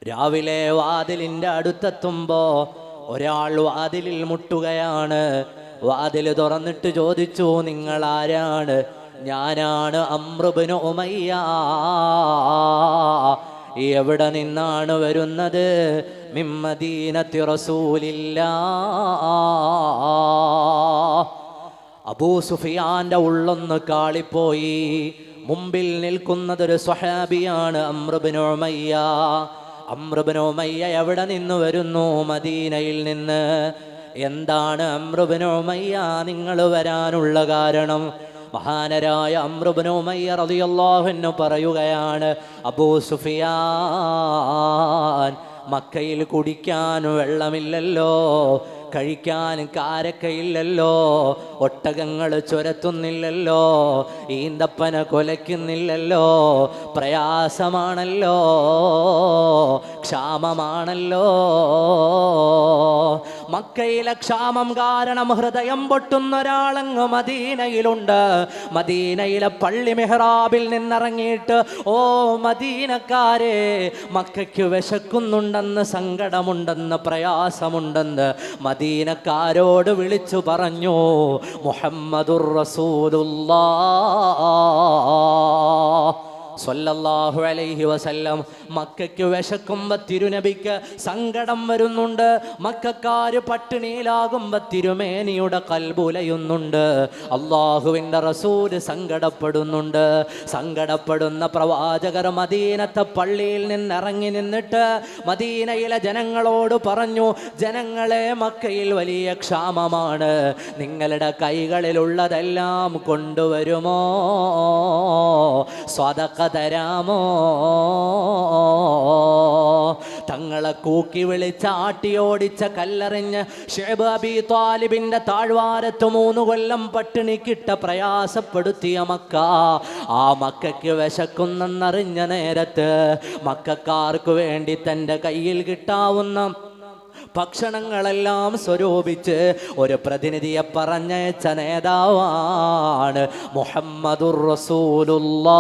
രാവിലെ വാതിലിന്റെ അടുത്തെത്തുമ്പോ ഒരാൾ വാതിലിൽ മുട്ടുകയാണ്. വാതിൽ തുറന്നിട്ട് ചോദിച്ചു, നിങ്ങൾ ആരാണ്? ഞാനാണ് അംറ് ഇബ്നു ഉമയ്യ. എവിടെ നിന്നാണ് വരുന്നത്? മിൻ മദീനത്തി റസൂലില്ലാഹ്. അബൂ സുഫിയാന്റെ ഉള്ളൊന്ന് കാളിപ്പോയി. മുമ്പിൽ നിൽക്കുന്നതൊരു സ്വഹാബിയാണ്, അംറ് ഇബ്നു ഉമയ്യ. അംറ് ഇബ്നു ഉമയ്യ എവിടെ നിന്ന് വരുന്നു? മദീനയിൽ നിന്ന്. എന്താണ് അംറ് ഇബ്നു ഉമയ്യ നിങ്ങൾ വരാനുള്ള കാരണം? മഹാനരായ അംറ് ഇബ്നു ഉമയ്യ റളിയല്ലാഹു അൻഹു പറയുകയാണ്, അബൂ സുഫിയാൻ, മക്കയിൽ കുടിക്കാൻ വെള്ളമില്ലല്ലോ, കഴിക്കാൻ കാരക്കയില്ലല്ലോ, ഒട്ടകങ്ങൾ ചുരത്തുന്നില്ലല്ലോ, ഈന്തപ്പന കൊലയ്ക്കുന്നില്ലല്ലോ, പ്രയാസമാണല്ലോ, ക്ഷാമമാണല്ലോ. മക്കയിലെ ക്ഷാമം കാരണം ഹൃദയം പൊട്ടുന്ന ഒരാളങ്ങ് മദീനയിലുണ്ട്. മദീനയിലെ പള്ളി മെഹ്റാബിൽ നിന്നിറങ്ങിയിട്ട്, ഓ മദീനക്കാരെ, മക്കയ്ക്ക് വിശക്കുന്നുണ്ടെന്ന്, സങ്കടമുണ്ടെന്ന്, പ്രയാസമുണ്ടെന്ന് മദീനക്കാരോട് വിളിച്ചു പറഞ്ഞു. മുഹമ്മദുർ റസൂലുള്ളാഹ് സ്വല്ലല്ലാഹു അലൈഹി വസല്ലം. മക്കയ്ക്ക് വിശക്കുമ്പോ തിരുനബിക്ക് സങ്കടം വരുന്നുണ്ട്. മക്കക്കാര് പട്ടിണിയിലാകുമ്പോ തിരുമേനിയുടെ കൽബുലയുന്നുണ്ട്. അള്ളാഹുവിൻ്റെ റസൂല് സങ്കടപ്പെടുന്നുണ്ട്. സങ്കടപ്പെടുന്ന പ്രവാചകർ മദീനത്തെ പള്ളിയിൽ നിന്നിറങ്ങി നിന്നിട്ട് മദീനയിലെ ജനങ്ങളോട് പറഞ്ഞു, ജനങ്ങളെ, മക്കയിൽ വലിയ ക്ഷാമമാണ്, നിങ്ങളുടെ കൈകളിലുള്ളതെല്ലാം കൊണ്ടുവരുമോ? സ്വതക്ക തരാമോ? തങ്ങളെ കൂക്കി വിളിച്ച, ആട്ടിയോടിച്ച, കല്ലെറിഞ്ഞ് ശൈബ് അബീ ത്വാലിബിന്റെ താഴ്വാരത്ത് 3 കൊല്ലം പട്ടിണിക്കിട്ട പ്രയാസപ്പെടുത്തിയ മക്ക. ആ മക്കയ്ക്ക് വിശക്കുന്നെന്നറിഞ്ഞ നേരത്ത് മക്കക്കാർക്ക് വേണ്ടി തൻ്റെ കയ്യിൽ കിട്ടാവുന്ന ഭക്ഷണങ്ങളെല്ലാം സ്വരൂപിച്ച് ഒരു പ്രതിനിധിയെ പറഞ്ഞയച്ച നേതാവാണ് മുഹമ്മദുർ റസൂലുള്ളാഹ്.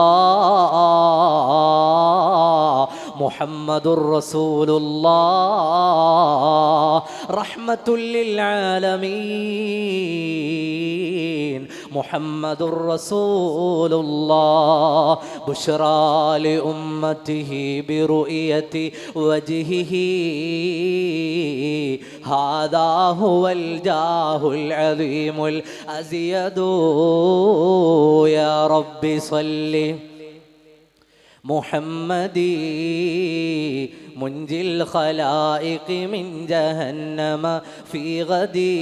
മുഹമ്മദുർ റസൂലുള്ളാഹ് റഹ്മത്തുൽ ലിൽ ആലമീൻ. മുഹമ്മദുർ റസൂലുള്ളാഹ് ബുശ്റാ ലി ഉമ്മത്തിഹി ബിറുഇയതി വജ്ഹിഹി ഹാദാ ഹുവൽ ജാഹുൽ അലീമുൽ അസിയദു യാ റബ്ബി സ്വല്ലി മുഹമ്മദി മുൻജിൽ ഖലായിഖി മിൻ ജഹന്നമ ഫീ ഗദി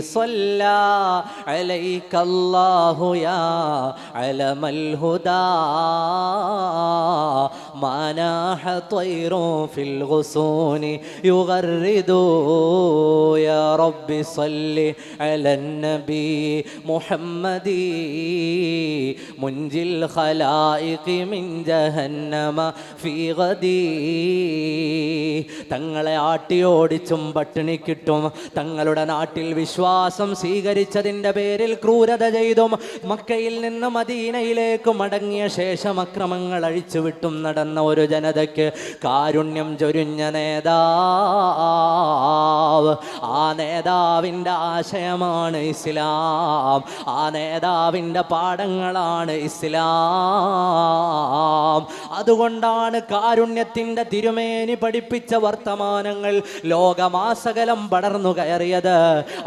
സ്വല്ലാ അലൈകല്ലാഹു യാ അലമൽ ഹുദാ മാനാഹ ത്വയ്റുൻ ഫിൽ ഗുസൂനി യുഗർരിദു യാ റബ്ബി സ്വല്ലി അലൻ നബി മുഹമ്മദി മുൻജിൽ ഖലായിഖി മിൻ ജഹന്നമ ഫീ ഗദി. തങ്ങളെ ആട്ടിയോടിച്ചും പട്ടിണിക്കിട്ടും തങ്ങളുടെ നാട്ടിൽ വിശ്വാസം സ്വീകരിച്ചതിൻ്റെ പേരിൽ ക്രൂരത ചെയ്തും മക്കയിൽ നിന്ന് മദീനയിലേക്ക് മടങ്ങിയ ശേഷം അക്രമങ്ങൾ അഴിച്ചുവിട്ടും നടന്ന ഒരു ജനതയ്ക്ക് കാരുണ്യം ചൊരിഞ്ഞ നേതാവ്. ആ നേതാവിൻ്റെ ആശയമാണ് ഇസ്ലാം. ആ നേതാവിൻ്റെ പാഠങ്ങളാണ് ഇസ്ലാം. അതുകൊണ്ടാണ് കാരുണ്യത്തിൻ്റെ തിരുമേനി പഠിപ്പിച്ച വർത്തമാനങ്ങൾ ലോകമാസകലം പടർന്നു കയറിയത്.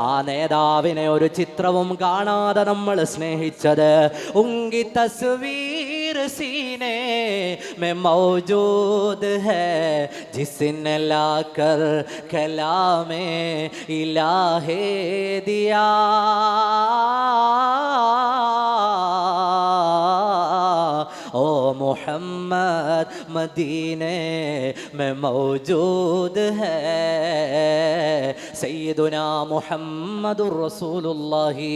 ആ നേതാവിനെ ഒരു ചിത്രവും കാണാതെ നമ്മൾ സ്നേഹിച്ചത്. ഉങ്കി തസ്വീർ സീനെ മേ മൗജൂദ് ഹൈ ജിസ്നെ ലാകർ കലാമേ ഇലാഹേ ദിയാ ओ मोहम्मद मदीने में मौजूद है सैयदुना मुहम्मदुर रसूलुल्लाही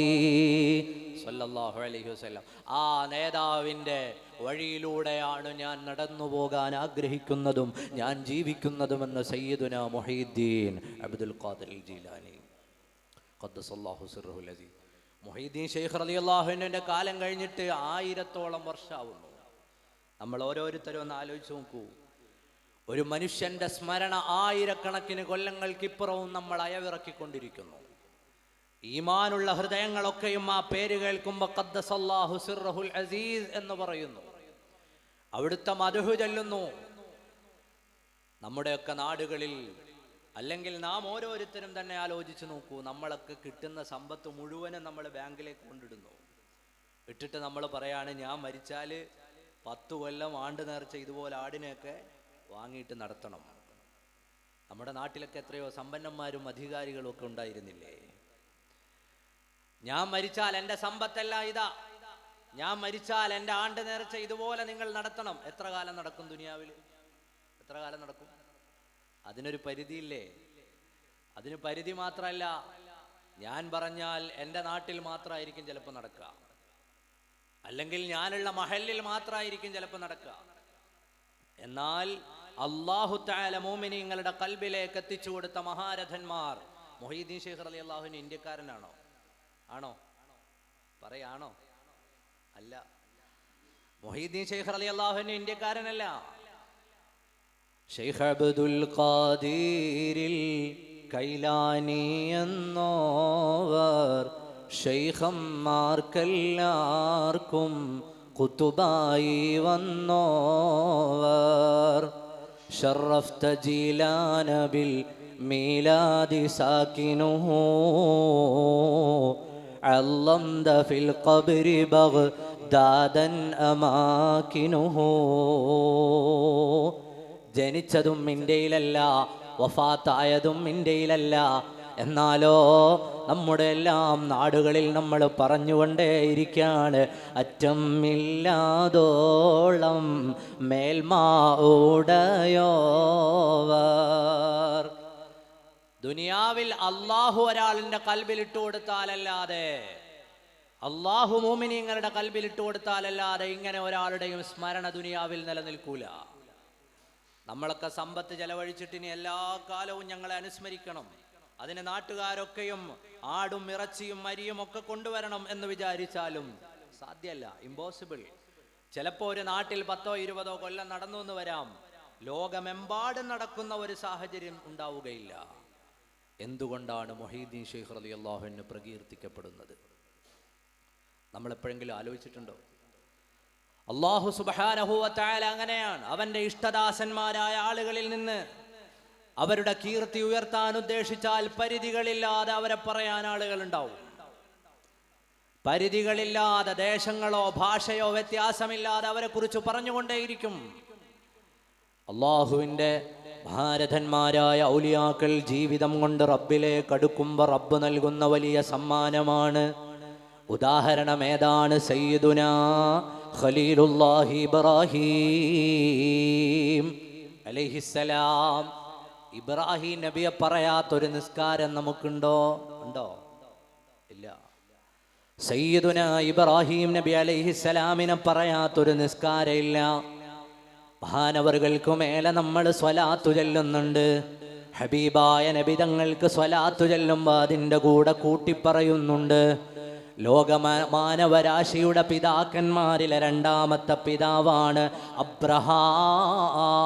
സല്ലല്ലാഹു അലൈഹി വസല്ലം. ആ നേതാവിൻ്റെ വഴിയിലൂടെയാണ് ഞാൻ നടന്നു പോകാൻ ആഗ്രഹിക്കുന്നതും ഞാൻ ജീവിക്കുന്നതുമെന്ന് സയ്യിദുന മുഹീദ്ദീൻ അബ്ദുൽ ഖാദിർ ജീലാനി ഖദ്ദസല്ലാഹു സിർറുൽ അസീസ്. മുഹീദ്ദീൻ ശൈഖ് റളിയല്ലാഹു അൻഹുവിൻ്റെ കാലം കഴിഞ്ഞിട്ട് 1000ഓളം വർഷമാവുന്നു. നമ്മൾ ഓരോരുത്തരും ഒന്ന് ആലോചിച്ച് നോക്കൂ. ഒരു മനുഷ്യന്റെ സ്മരണ ആയിരക്കണക്കിന് കൊല്ലങ്ങൾക്കിപ്പുറവും നമ്മൾ അയവിറക്കിക്കൊണ്ടിരിക്കുന്നു. ഈമാനുള്ള ഹൃദയങ്ങളൊക്കെയും ആ പേര് കേൾക്കുമ്പോൾ ഖദ്ദസല്ലാഹു സിർറഹുൽ അസീസ് എന്ന് പറയുന്നു, അവിടുത്തെ മദ്ഹ് ചൊല്ലുന്നു. നമ്മുടെയൊക്കെ നാടുകളിൽ, അല്ലെങ്കിൽ നാം ഓരോരുത്തരും തന്നെ ആലോചിച്ച് നോക്കൂ, നമ്മളൊക്കെ കിട്ടുന്ന സമ്പത്ത് മുഴുവനും നമ്മൾ ബാങ്കിലേക്ക് കൊണ്ടിടുന്നു. ഇട്ടിട്ട് നമ്മൾ പറയാണ്, ഞാൻ മരിച്ചാൽ 10 കൊല്ലം ആണ്ട് നേർച്ച ഇതുപോലെ ആടിനെയൊക്കെ വാങ്ങിയിട്ട് നടത്തണം. നമ്മുടെ നാട്ടിലൊക്കെ എത്രയോ സമ്പന്നന്മാരും അധികാരികളും ഒക്കെ ഉണ്ടായിരുന്നില്ലേ? ഞാൻ മരിച്ചാൽ എൻ്റെ സമ്പത്തെല്ലാം ഇതാ, ഞാൻ മരിച്ചാൽ എൻ്റെ ആണ്ട് നേർച്ച ഇതുപോലെ നിങ്ങൾ നടത്തണം. എത്ര കാലം നടക്കും ദുനിയാവിൽ? എത്ര കാലം നടക്കും? അതിനൊരു പരിധിയില്ലേ? അതിന് പരിധി മാത്രമല്ല, ഞാൻ പറഞ്ഞാൽ എൻ്റെ നാട്ടിൽ മാത്രമായിരിക്കും ചിലപ്പോൾ നടക്കുക, അല്ലെങ്കിൽ ഞാനുള്ള മഹല്ലിൽ മാത്രമായിരിക്കും ചിലപ്പോൾ നടക്കുക. എന്നാൽ അല്ലാഹു തആല മുഅ്മിനീങ്ങളുടെ ഖൽബിലേക്ക് എത്തിച്ചു കൊടുത്ത മഹാരഥന്മാർ, മുഹീദ്ദീൻ ശൈഖ് റളിയല്ലാഹു അൻഹു ഇന്ത്യക്കാരനാണോ? ആണോ? പറയാണോ? അല്ല. മുഹീദ്ദീൻ ശൈഖ് റളിയല്ലാഹു അൻഹു ഇന്ത്യക്കാരനല്ല. ശൈഖ് അബ്ദുൽ ഖാദിരിൽ കൈലാനി എന്നോവർ ശൈഖന്മാർക്കെല്ലാവർക്കും കുതുബായി വന്നോവർ. ശറഫ്ത ജീലാന ബിൽ മീലാദി സാകിനുഹു അല്ലംത ഫിൽ ഖബ്രി ബഗ്ദാദൻ അമാകിനുഹു. ജനിച്ചതും ഇന്ത്യയിലല്ല, വഫാത്തായതും ഇന്ത്യയിലല്ല, എന്നാലോ നമ്മുടെ എല്ലാം നാടുകളിൽ നമ്മൾ പറഞ്ഞുകൊണ്ടേയിരിക്കുകയാണ്, അറ്റമില്ലാതോളം മേൽമാ ഉടയോവർ. ദുനിയാവിൽ അള്ളാഹു ഒരാളിൻ്റെ കൽബിലിട്ട് കൊടുത്താലല്ലാതെ, അള്ളാഹു മുഅ്മിനീങ്ങളുടെ കൽബിലിട്ട് കൊടുത്താലല്ലാതെ ഇങ്ങനെ ഒരാളുടെയും സ്മരണ ദുനിയാവിൽ നിലനിൽക്കൂല. നമ്മളൊക്കെ സമ്പത്ത് ചെലവഴിച്ചിട്ട് ഇനി എല്ലാ കാലവും ഞങ്ങളെ അനുസ്മരിക്കണം, അതിന് നാട്ടുകാരൊക്കെയും ആടും ഇറച്ചിയും അരിയും ഒക്കെ കൊണ്ടുവരണം എന്ന് വിചാരിച്ചാലും സാധ്യമല്ല, ഇമ്പോസിബിൾ. ചിലപ്പോൾ ഒരു നാട്ടിൽ 10-20 കൊല്ലം നടന്നു എന്ന് വരാം, ലോകമെമ്പാടും നടക്കുന്ന ഒരു സാഹചര്യം ഉണ്ടാവുകയില്ല. എന്തുകൊണ്ടാണ് മുഹീദ്ദീൻ ശൈഖ് റളിയല്ലാഹു അൻഹു പ്രകീർത്തിക്കപ്പെടുന്നത്? നമ്മൾ എപ്പോഴെങ്കിലും ആലോചിച്ചിട്ടുണ്ടോ? അല്ലാഹു സുബ്ഹാനഹു വ തആല അങ്ങനെയാണ്. അവന്റെ ഇഷ്ടദാസന്മാരായ ആളുകളിൽ നിന്ന് അവരുടെ കീർത്തി ഉയർത്താൻ ഉദ്ദേശിച്ചാൽ പരിധികളില്ലാതെ അവരെ പറയാൻ ആളുകൾ ഉണ്ടാവും. പരിധികളില്ലാതെ, ദേശങ്ങളോ ഭാഷയോ വ്യത്യാസമില്ലാതെ അവരെ കുറിച്ച് പറഞ്ഞുകൊണ്ടേയിരിക്കും. അള്ളാഹുവിൻ്റെ ഭാരതന്മാരായ ഔലിയാക്കൾ ജീവിതം കൊണ്ട് റബ്ബിലേക്ക് അടുക്കുമ്പോൾ റബ്ബ് നൽകുന്ന വലിയ സമ്മാനമാണ്. ഉദാഹരണം ഏതാണ്? സയ്യിദുനാ ഖലീലുല്ലാഹി ഇബ്രാഹീം അലൈഹിസ്സലാം. ഇബ്രാഹിം നബിയെ പറയാത്തൊരു നിസ്കാരം നമുക്കുണ്ടോ? ഉണ്ടോ? ഇല്ല. സയ്യിദുനാ ഇബ്രാഹിം നബി അലൈഹിസ്സലാമിനെ പറയാത്തൊരു നിസ്കാരം ഇല്ല. മഹാനവറുകൾക്ക് മേലെ നമ്മൾ സ്വലാത്തു ചൊല്ലുന്നുണ്ട്. ഹബീബായ നബി തങ്ങൾക്ക് സ്വലാത്തു ചൊല്ലുമ്പോൾ അതിൻ്റെ കൂടെ കൂട്ടിപ്പറയുന്നുണ്ട്. മാനവരാശിയുടെ പിതാക്കന്മാരിലെ 2ാമത്തെ പിതാവാണ് അബ്രഹാം,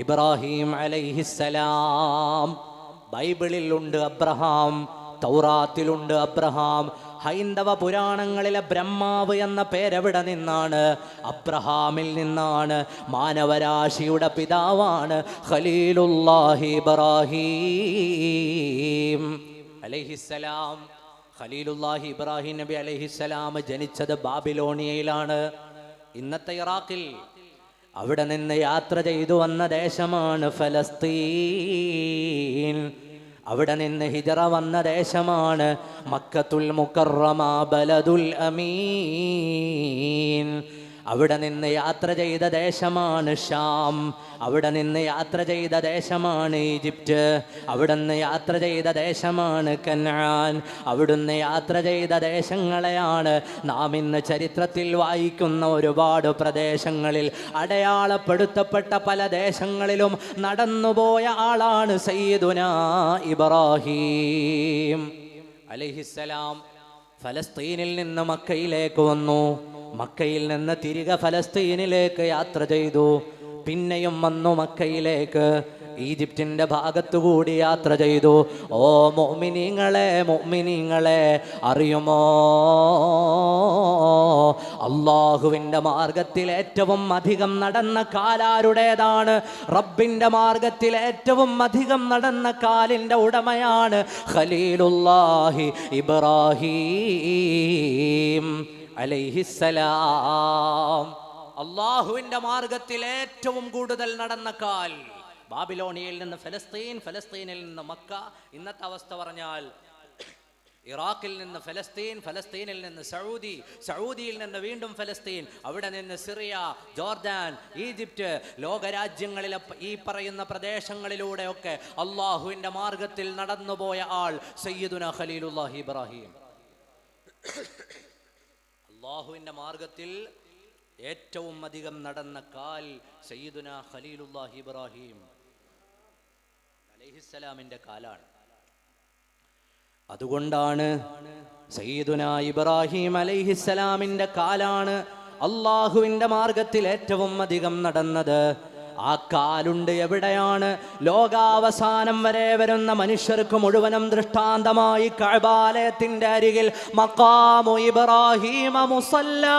ഇബ്രാഹിം അലൈഹിസ്സലാം. ബൈബിളിൽ ഉണ്ട് അബ്രഹാം, തൗറാത്തിലുണ്ട് അബ്രഹാം. ഹൈന്ദവ പുരാണങ്ങളിലെ ബ്രഹ്മാവ് എന്ന പേരെവിടെ നിന്നാണ്? അബ്രഹാമിൽ നിന്നാണ്. മാനവരാശിയുടെ പിതാവാണ് ഖലീലുല്ലാഹി ഇബ്രാഹീം അലൈഹിസ്സലാം. ഖലീലുല്ലാഹി ഇബ്രാഹിം നബി അലൈഹിസ്സലാം ജനിച്ചത് ബാബിലോണിയയിലാണ്, ഇന്നത്തെ ഇറാഖിൽ. അവിടെ നിന്ന് യാത്ര ചെയ്തു വന്ന ദേശമാണ് ഫലസ്തീൻ. അവിടെ നിന്ന് ഹിജറ വന്ന ദേശമാണ് മക്കത്തുൽ മുകറമ ബലദുൽ അമീൻ. അവിടെ നിന്ന് യാത്ര ചെയ്ത ദേശമാണ് ഷാം. അവിടെ നിന്ന് യാത്ര ചെയ്ത ദേശമാണ് ഈജിപ്റ്റ്. അവിടെ നിന്ന് യാത്ര ചെയ്ത ദേശമാണ് കനാൻ. അവിടുന്ന് യാത്ര ചെയ്ത ദേശങ്ങളെയാണ് നാം ഇന്ന് ചരിത്രത്തിൽ വായിക്കുന്ന ഒരുപാട് പ്രദേശങ്ങളിൽ അടയാളപ്പെടുത്തപ്പെട്ട പല ദേശങ്ങളിലും നടന്നുപോയ ആളാണ് സയ്യിദുനാ ഇബ്രാഹീം അലൈഹിസ്സലാം. ഫലസ്തീനിൽ നിന്ന് മക്കയിലേക്ക് വന്നു. മക്കയിൽ നിന്ന് തിരികെ ഫലസ്തീനിലേക്ക് യാത്ര ചെയ്തു. പിന്നെയും വന്നു മക്കയിലേക്ക്. ഈജിപ്തിന്റെ ഭാഗത്തുകൂടി യാത്ര ചെയ്തു. ഓ മുഅ്മിനീങ്ങളെ അറിയുമോ, അള്ളാഹുവിന്റെ മാർഗത്തിൽ ഏറ്റവും അധികം നടന്ന കാലാരുടേതാണ്? റബ്ബിന്റെ മാർഗത്തിൽ ഏറ്റവും അധികം നടന്ന കാലിന്റെ ഉടമയാണ് ഖലീലുല്ലാഹി ഇബ്രാഹീം അലൈഹിസ്സലാം. അള്ളാഹുവിന്റെ മാർഗത്തിൽ ഏറ്റവും കൂടുതൽ നടന്ന കാൽ ബാബിലോണിയയിൽ നിന്ന് ഫലസ്തീൻ, ഫലസ്തീനിൽ നിന്ന് മക്ക. ഇന്നത്തെ അവസ്ഥ പറഞ്ഞാൽ ഇറാഖിൽ നിന്ന് ഫലസ്തീൻ, ഫലസ്തീനിൽ നിന്ന് സൗദി, സൗദിയിൽ നിന്ന് വീണ്ടും ഫലസ്തീൻ, അവിടെ നിന്ന് സിറിയ, ജോർദാൻ, ഈജിപ്റ്റ്, ലോകരാജ്യങ്ങളിലെ ഈ പറയുന്ന പ്രദേശങ്ങളിലൂടെയൊക്കെ അള്ളാഹുവിൻ്റെ മാർഗത്തിൽ നടന്നുപോയ ആൾ സയ്യിദുന ഖലീലുല്ലാഹി ഇബ്രാഹിം. അള്ളാഹുവിൻ്റെ മാർഗത്തിൽ ഏറ്റവും അധികം നടന്ന കാൽ സയ്യിദുന ഖലീലുല്ലാഹി ഇബ്രാഹിം അലൈഹിസ്സലാമിൻ്റെ കാലാണ്. അതുകൊണ്ടാണ് സയ്യിദുന ഇബ്രാഹിം അലൈഹിസ്സലാമിൻ്റെ കാലാണ് അള്ളാഹുവിൻ്റെ മാർഗത്തിൽ ഏറ്റവും അധികം നടന്നത്. ആ കാലുണ്ട് എവിടെയാണ്? ലോകാവസാനം വരെ വരുന്ന മനുഷ്യർക്ക് മുഴുവനും ദൃഷ്ടാന്തമായി കഅബാലയത്തിന്റെ അരികിൽ മഖാമു ഇബ്രാഹീമ മുസല്ലാ,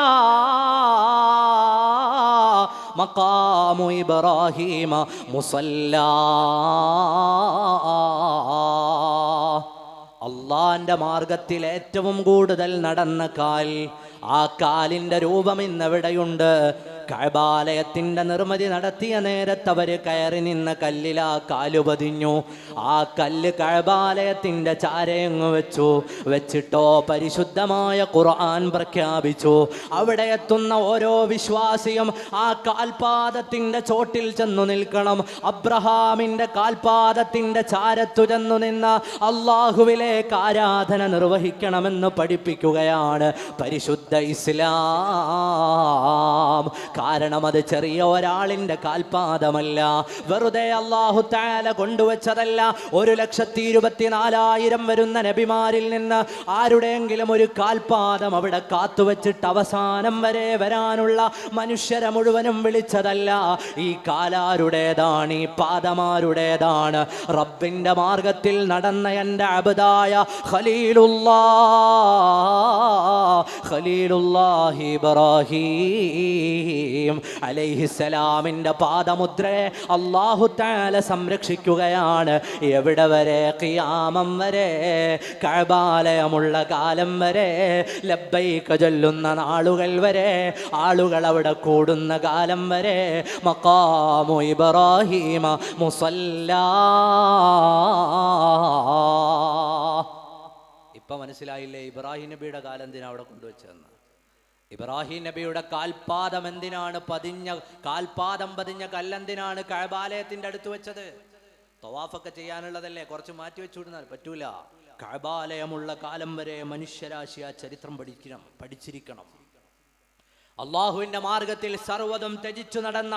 മഖാമു ഇബ്രാഹീമ മുസല്ലാ. അള്ളാന്റെ മാർഗത്തിൽ ഏറ്റവും കൂടുതൽ നടന്ന കാൽ, ആ കാലിന്റെ രൂപം ഇന്നെവിടെയുണ്ട്? കഅബാലയത്തിന്റെ നിർമ്മിതി നടത്തിയ നേരത്ത് അവര് കയറി നിന്ന കല്ലിൽ ആ കാല് പതിഞ്ഞു. ആ കല്ല് കഅബാലയത്തിന്റെ ചാരയങ്ങ് വെച്ചിട്ടോ പരിശുദ്ധമായ ഖുർആൻ പ്രഖ്യാപിച്ചു, അവിടെ എത്തുന്ന ഓരോ വിശ്വാസിയും ആ കാൽപാദത്തിന്റെ ചോട്ടിൽ ചെന്നു നിൽക്കണം. അബ്രഹാമിന്റെ കാൽപാദത്തിന്റെ ചാരത്തു ചെന്നു നിന്ന് അള്ളാഹുവിലേക്ക് ആരാധന നിർവഹിക്കണമെന്ന് പഠിപ്പിക്കുകയാണ് പരിശുദ്ധ ഇസ്ലാം. കാരണം അത് ചെറിയ ഒരാളിന്റെ കാൽപാദമല്ല, വെറുതെ അല്ലാഹു തആല കൊണ്ടുവച്ചതല്ല. 1,24,000 വരുന്ന നബിമാരിൽ നിന്ന് ആരുടെയെങ്കിലും ഒരു കാൽപാദം അവിടെ കാത്തുവച്ചിട്ട് അവസാനം വരെ വരാനുള്ള മനുഷ്യരെ മുഴുവനും വിളിച്ചതല്ല. ഈ കാലാരുടേതാണ്? ഈ പാദമാരുടേതാണ്? റബ്ബിന്റെ മാർഗത്തിൽ നടന്ന എൻ്റെ അബ്ദായ ഖലീലുല്ലാഹി ഇബ്രാഹീം അലൈഹിസ്സലാമിന്റെ പാദമുദ്രയെ അല്ലാഹു തആല സംരക്ഷിക്കുകയാണ്. എവിടെ വരെ? ഖിയാമം വരെ, കഅബാലയമുള്ള കാലം വരെ, ലബ്ബൈക ചൊല്ലുന്ന നാളുകൾ വരെ, ആളുകൾ അവിടെ കൂടുന്ന കാലം വരെ. മഖാമു ഇബ്രാഹീമ മുസല്ലാ. ഇപ്പൊ മനസ്സിലായില്ലേ ഇബ്രാഹിം നബിയുടെ കാലം എന്തിനാ അവിടെ കൊണ്ടുവച്ചതെന്ന്? ഇബ്രാഹിം നബിയുടെ കാൽപാദം എന്തിനാണ് കാൽപാദം പതിഞ്ഞ കല്ലെന്തിനാണ് കഅബാലയത്തിന്റെ അടുത്ത് വെച്ചത്? തവാഫൊക്കെ ചെയ്യാനുള്ളതല്ലേ, കുറച്ച് മാറ്റി വെച്ചുവിടുന്നാൽ പറ്റൂല. കഅബാലയമുള്ള കാലം വരെ മനുഷ്യരാശി ആ ചരിത്രം പഠിച്ചിരിക്കണം. അള്ളാഹുവിന്റെ മാർഗത്തിൽ സർവ്വതും ത്യജിച്ചു നടന്ന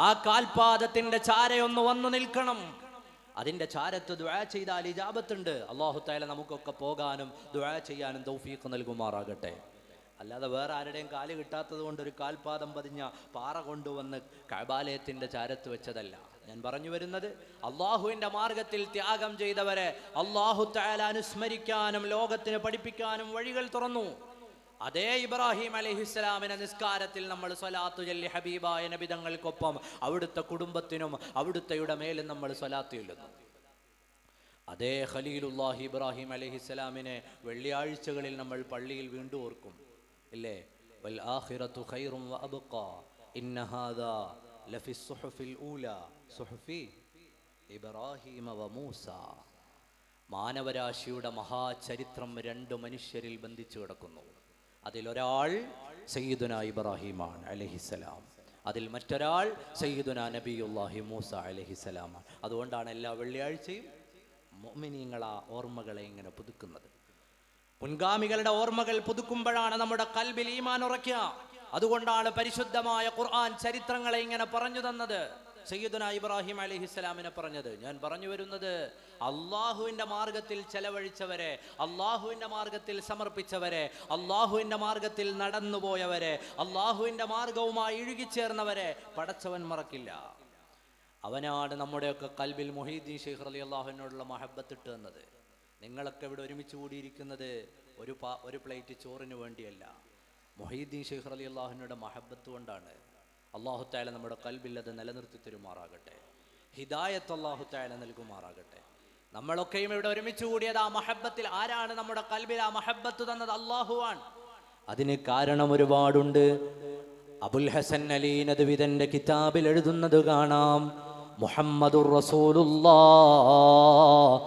ആ കാൽപാദത്തിന്റെ ചാരയൊന്ന് വന്നു നിൽക്കണം. അതിന്റെ ചാരത്ത് ദുആ ചെയ്താൽ ഇജാബത്തുണ്ട്. അല്ലാഹു തആല നമുക്കൊക്കെ പോകാനും ദുആ ചെയ്യാനും തൗഫീഖ് നൽകുമാറാകട്ടെ. അല്ലാതെ വേറെ ആരുടെയും കാല് കിട്ടാത്തത് കൊണ്ട് ഒരു കാൽപാദം പതിഞ്ഞ പാറ കൊണ്ടുവന്ന് കഅബാലയത്തിന്റെ ചാരത്ത് വെച്ചതല്ല. ഞാൻ പറഞ്ഞു വരുന്നത്, അള്ളാഹുവിന്റെ മാർഗത്തിൽ ത്യാഗം ചെയ്തവരെ അല്ലാഹു തആല അനുസ്മരിക്കാനും ലോകത്തിന് പഠിപ്പിക്കാനും വഴികൾ തുറന്നു. അതേ ഇബ്രാഹിം അലൈഹിസ്സലാമിനെ നിസ്കാരത്തിൽ നമ്മൾ സ്വലാത്തു ചൊല്ലി ഹബീബായ നബി തങ്ങൾക്കൊപ്പം അവിടുത്തെ കുടുംബത്തിനും അവിടുത്തെയുടെ മേലും നമ്മൾ സ്വലാത്ത് ചൊല്ലുന്നു. അതേ ഖലീലുല്ലാഹി ഇബ്രാഹിം അലൈഹിസ്സലാമിനെ വെള്ളിയാഴ്ചകളിൽ നമ്മൾ പള്ളിയിൽ വീണ്ടും ഓർക്കും, ഇല്ലേ? വൽ ആഖിറതു ഖൈറും വഅബ്ഖാ ഇന്ന ഹാദാ ലഫി സുഹുഫിൽ ഊലാ സുഹുഫി ഇബ്രാഹിം വമൂസ. മാനവരാശിയുടെ മഹാചരിത്രം 2 മനുഷ്യരിൽ ബന്ധിച്ചു കിടക്കുന്നു. അതിലൊരാൾ സയ്യിദുന ഇബ്രാഹിമാണ് അലൈഹിസ്സലാം, അതിൽ മറ്റൊരാൾ സയ്യിദുന നബിയുല്ലാഹി മൂസ അലൈഹിസ്സലാമാണ്. അതുകൊണ്ടാണ് എല്ലാ വെള്ളിയാഴ്ചയും മുഅ്മിനീങ്ങളാ ഓർമ്മകളെ ഇങ്ങനെ പുതുക്കുന്നത്. മുൻഗാമികളുടെ ഓർമ്മകൾ പുതുക്കുമ്പോഴാണ് നമ്മുടെ ഖൽബിൽ ഈമാൻ ഉറക്കുക. അതുകൊണ്ടാണ് പരിശുദ്ധമായ ഖുർആൻ ചരിത്രങ്ങളെ ഇങ്ങനെ പറഞ്ഞു തന്നത്. സയ്യിദുന ഇബ്രാഹിം അലൈഹിസ്സലാമിനെ പറഞ്ഞത്. ഞാൻ പറഞ്ഞു വരുന്നത്, അള്ളാഹുവിൻ്റെ മാർഗത്തിൽ ചെലവഴിച്ചവരെ, അള്ളാഹുവിൻ്റെ മാർഗത്തിൽ സമർപ്പിച്ചവരെ, അള്ളാഹുവിൻ്റെ മാർഗത്തിൽ നടന്നുപോയവരെ, അള്ളാഹുവിൻ്റെ മാർഗവുമായി ഇഴുകിച്ചേർന്നവരെ പടച്ചവൻ മറക്കില്ല. അവനാണ് നമ്മുടെയൊക്കെ കൽബിൽ മുഹീദ്ദീൻ ശൈഖ് റളിയല്ലാഹുവിനോടുള്ള മഹബത്ത് ഇട്ട് തന്നത്. നിങ്ങളൊക്കെ ഇവിടെ ഒരുമിച്ച് കൂടിയിരിക്കുന്നത് ഒരു പ്ലേറ്റ് ചോറിന് വേണ്ടിയല്ല, മുഹീദ്ദീൻ ശൈഖ് റളിയല്ലാഹുവിനോടുള്ള മഹബത്ത് കൊണ്ടാണ്. അല്ലാഹു തആല നമ്മുടെ കൽബിൽ അത് നിലനിർത്തി തരുമാറാകട്ടെ. ഹിദായത്ത് അല്ലാഹു തആല നൽകുമാറാകട്ടെ. നമ്മളൊക്കെയും ഇവിടെ ഒരുമിച്ച് കൂടിയത് ആ മഹബത്തിൽ. ആരാണ് നമ്മുടെ കൽബിൽ ആ മഹബത്ത് തന്നത്? അല്ലാഹുവാണ്. അതിന് കാരണം ഒരുപാടുണ്ട്. അബുൽ ഹസൻ അലി നദ്വി തന്റെ കിതാബിൽ എഴുതുന്നത് കാണാം, മുഹമ്മദുർ റസൂലുള്ളാഹ്